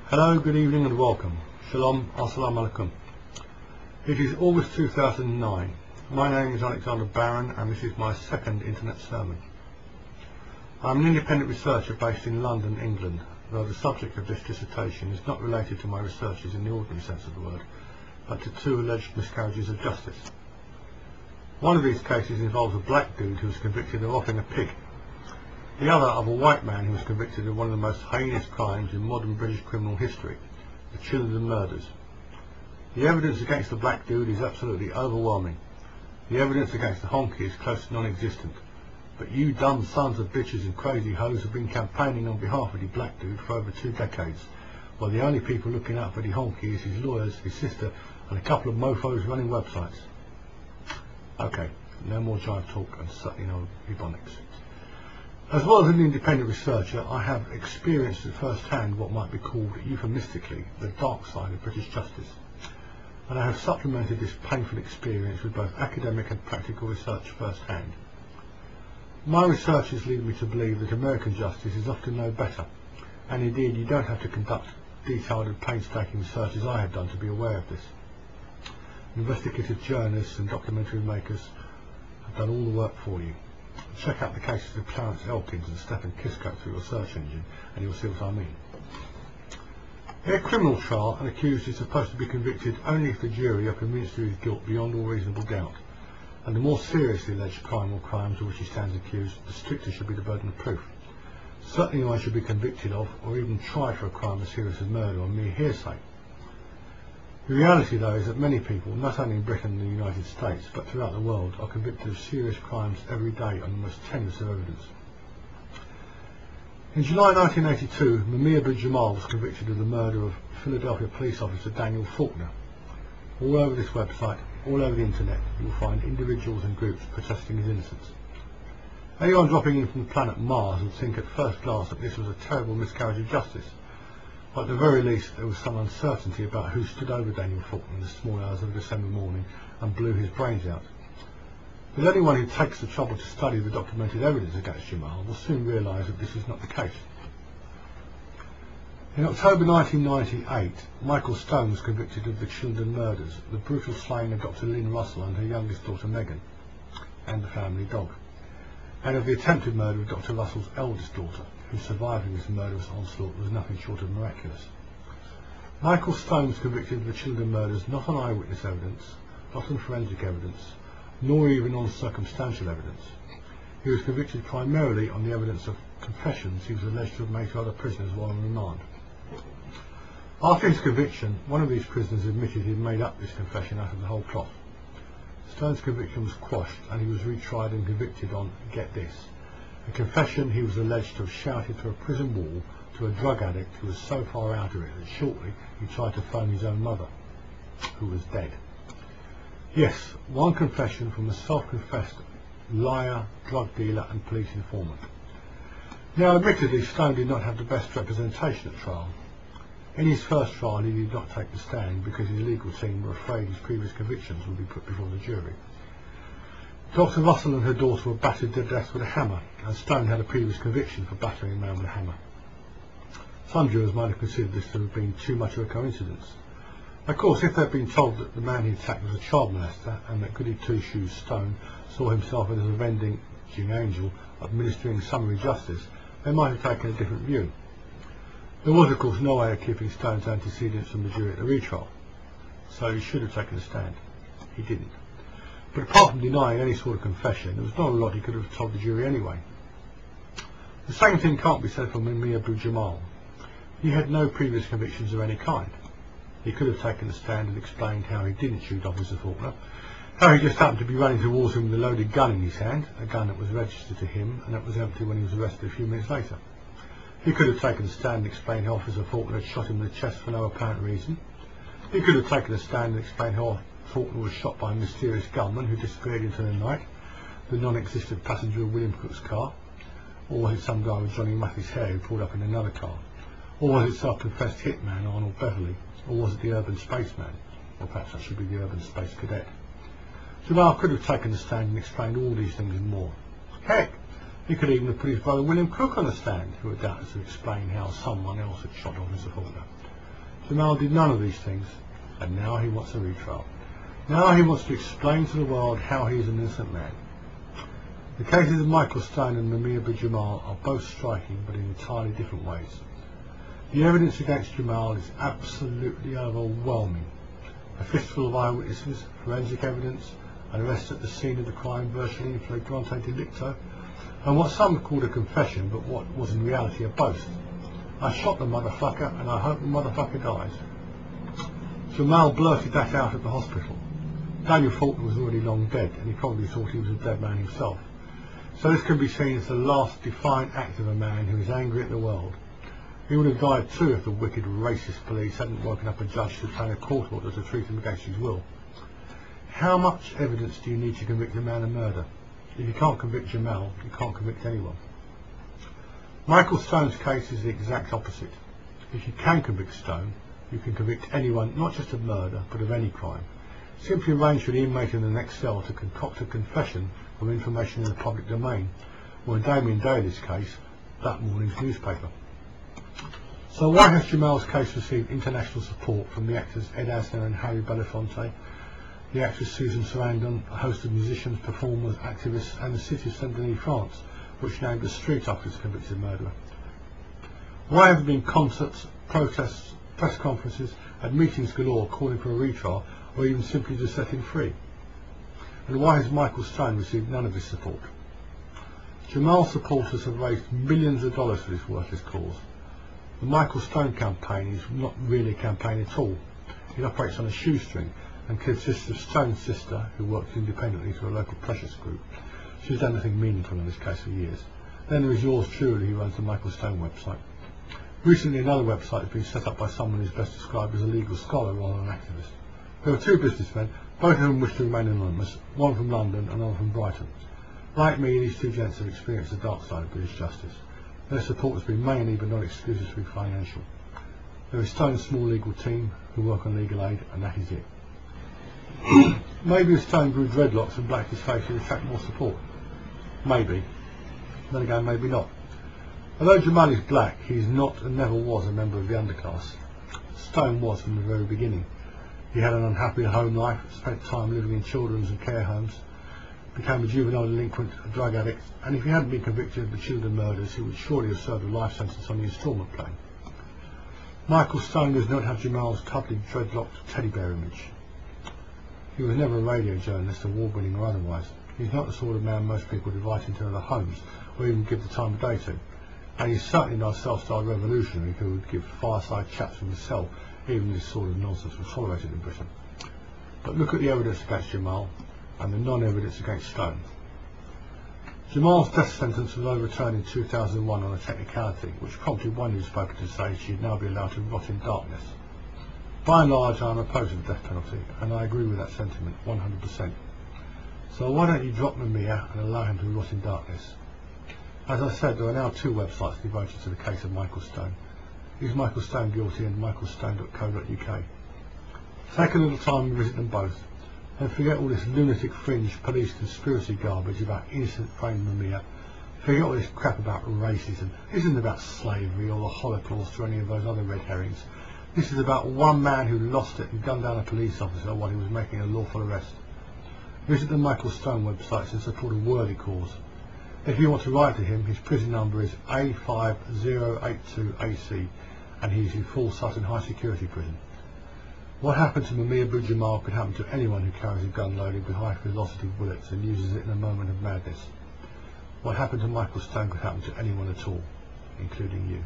Hello, good evening and welcome. Shalom, assalamu alaikum. It is August 2009. My name is Alexander Barron and this is my second internet sermon. I am an independent researcher based in London, England, though the subject of this dissertation is not related to my researches in the ordinary sense of the word, but to two alleged miscarriages of justice. One of these cases involves a black dude who was convicted of offing a pig. The other of a white man who was convicted of one of the most heinous crimes in modern British criminal history, the Children murders. The evidence against the black dude is absolutely overwhelming. The evidence against the honky is close to non-existent. But you dumb sons of bitches and crazy hoes have been campaigning on behalf of the black dude for over 2 decades, while the only people looking out for the honky is his lawyers, his sister, and a couple of mofos running websites. Okay, no more jive talk and certainly no ebonics. As well as an independent researcher, I have experienced at first hand what might be called euphemistically the dark side of British justice, and I have supplemented this painful experience with both academic and practical research first hand. My researches lead me to believe that American justice is often no better, and indeed you don't have to conduct detailed and painstaking research as I have done to be aware of this. Investigative journalists and documentary makers have done all the work for you. Check out the cases of Clarence Elkins and Stephen Kisco through your search engine and you'll see what I mean. In a criminal trial, an accused is supposed to be convicted only if the jury are convinced of his guilt beyond all reasonable doubt, and the more seriously alleged crime or crimes of which he stands accused, the stricter should be the burden of proof. Certainly no one should be convicted of or even tried for a crime as serious as murder on mere hearsay. The reality, though, is that many people, not only in Britain and the United States, but throughout the world, are convicted of serious crimes every day on the most tenuous of evidence. In July 1982, Mumia Abu-Jamal was convicted of the murder of Philadelphia police officer Daniel Faulkner. All over this website, all over the internet, you will find individuals and groups protesting his innocence. Anyone dropping in from the planet Mars would think at first glance that this was a terrible miscarriage of justice. But at the very least, there was some uncertainty about who stood over Daniel Faulkner in the small hours of a December morning and blew his brains out. But anyone who takes the trouble to study the documented evidence against Jamal will soon realise that this is not the case. In October 1998, Michael Stone was convicted of the Children murders, the brutal slaying of Dr. Lynn Russell and her youngest daughter Megan, and the family dog, and of the attempted murder of Dr. Russell's eldest daughter, who surviving this murderous onslaught was nothing short of miraculous. Michael Stone was convicted of the Children murders not on eyewitness evidence, not on forensic evidence, nor even on circumstantial evidence. He was convicted primarily on the evidence of confessions he was alleged to have made to other prisoners while on remand. After his conviction, one of these prisoners admitted he had made up this confession out of the whole cloth. Stone's conviction was quashed and he was retried and convicted on, get this, a confession he was alleged to have shouted through a prison wall to a drug addict who was so far out of it that shortly he tried to phone his own mother, who was dead. Yes, one confession from a self-confessed liar, drug dealer and police informant. Now admittedly, Stone did not have the best representation at trial. In his first trial he did not take the stand because his legal team were afraid his previous convictions would be put before the jury. Dr. Russell and her daughter were battered to death with a hammer, and Stone had a previous conviction for battering a man with a hammer. Some jurors might have considered this to have been too much of a coincidence. Of course, if they had been told that the man he attacked was a child molester and that Goody Two-Shoes Stone saw himself as a avenging angel administering summary justice, they might have taken a different view. There was, of course, no way of keeping Stone's antecedents from the jury at the retrial, so he should have taken a stand. He didn't. But apart from denying any sort of confession, there was not a lot he could have told the jury anyway. The same thing can't be said for Mumia Abu-Jamal. He had no previous convictions of any kind. He could have taken a stand and explained how he didn't shoot Officer Faulkner, how he just happened to be running towards him with a loaded gun in his hand, a gun that was registered to him and that was empty when he was arrested a few minutes later. He could have taken a stand and explained how Officer Faulkner had shot him in the chest for no apparent reason. He could have taken a stand and explained how Faulkner was shot by a mysterious gunman who disappeared into the night, the non-existent passenger of William Cook's car, or was it some guy with Johnny Matthys' hair who pulled up in another car, or was it self-confessed hitman Arnold Beverley, or was it the urban spaceman, or perhaps that should be the urban space cadet. Jamal could have taken the stand and explained all these things and more. Heck, he could even have put his brother William Cook on the stand, who would doubtless have explained how someone else had shot Officer Faulkner. Jamal did none of these things, and now he wants a retrial. Now he wants to explain to the world how he is an innocent man. The cases of Michael Stone and Mumia Abu-Jamal are both striking, but in entirely different ways. The evidence against Jamal is absolutely overwhelming. A fistful of eyewitnesses, forensic evidence, an arrest at the scene of the crime virtually in flagrante delicto, and what some called a confession, but what was in reality a boast. I shot the motherfucker, and I hope the motherfucker dies. Jamal blurted that out at the hospital. Daniel Faulkner was already long dead, and he probably thought he was a dead man himself. So this can be seen as the last defiant act of a man who is angry at the world. He would have died too if the wicked racist police hadn't woken up a judge to obtain a court order to treat him against his will. How much evidence do you need to convict a man of murder? If you can't convict Jamal, you can't convict anyone. Michael Stone's case is the exact opposite. If you can convict Stone, you can convict anyone, not just of murder, but of any crime. Simply arrange for the inmate in the next cell to concoct a confession from information in the public domain, or in Damien Daly's case, that morning's newspaper. So why has Jamal's case received international support from the actors Ed Asner and Harry Belafonte, the actress Susan Sarandon, a host of musicians, performers, activists, and the city of Saint-Denis, France, which named a street after its convicted murderer? Why have there been concerts, protests, press conferences, and meetings galore calling for a retrial, or even simply to set him free? And why has Michael Stone received none of this support? Jamal's supporters have raised millions of dollars for this worthless cause. The Michael Stone campaign is not really a campaign at all. It operates on a shoestring and consists of Stone's sister, who works independently for a local precious group. She's done nothing meaningful in this case for years. Then there is yours truly, who runs the Michael Stone website. Recently another website has been set up by someone who is best described as a legal scholar rather than an activist. There are two businessmen, both of whom wish to remain anonymous, one from London and another from Brighton. Like me, these two gents have experienced the dark side of British justice. Their support has been mainly but not exclusively financial. There is Stone's small legal team who work on legal aid, and that is it. Maybe if Stone grew dreadlocks and blacked his face, he'd attract more support. Maybe. Then again, maybe not. Although Jamal is black, he is not and never was a member of the underclass. Stone was from the very beginning. He had an unhappy home life, spent time living in children's and care homes, became a juvenile delinquent, a drug addict, and if he hadn't been convicted of the children murders, he would surely have served a life sentence on the instalment plan. Michael Stone does not have Jamal's cuddly, dreadlocked teddy bear image. He was never a radio journalist, award-winning or otherwise. He's not the sort of man most people would invite into their homes, or even give the time of day to. And he's certainly not a self-styled revolutionary who would give fireside chats from his cell. Even this sort of nonsense was tolerated in Britain. But look at the evidence against Jamal and the non-evidence against Stone. Jamal's death sentence was overturned in 2001 on a technicality, which prompted one newspaper to say she'd now be allowed to rot in darkness. By and large, I am opposed to the death penalty, and I agree with that sentiment 100%. So why don't you drop Mumia and allow him to rot in darkness? As I said, there are now two websites devoted to the case of Michael Stone. Is Michael Stone guilty? And michaelstone.co.uk. Take a little time and visit them both, and forget all this lunatic fringe police conspiracy garbage about innocent framed Mumia. Forget all this crap about racism. This isn't about slavery or the Holocaust or any of those other red herrings. This is about one man who lost it and gunned down a police officer while he was making a lawful arrest. Visit the Michael Stone websites and support a worthy cause. If you want to write to him, his prison number is A5082AC, and he is in full Sutton High Security prison. What happened to Mumia Abu-Jamal could happen to anyone who carries a gun loaded with high-velocity bullets and uses it in a moment of madness. What happened to Michael Stone could happen to anyone at all, including you.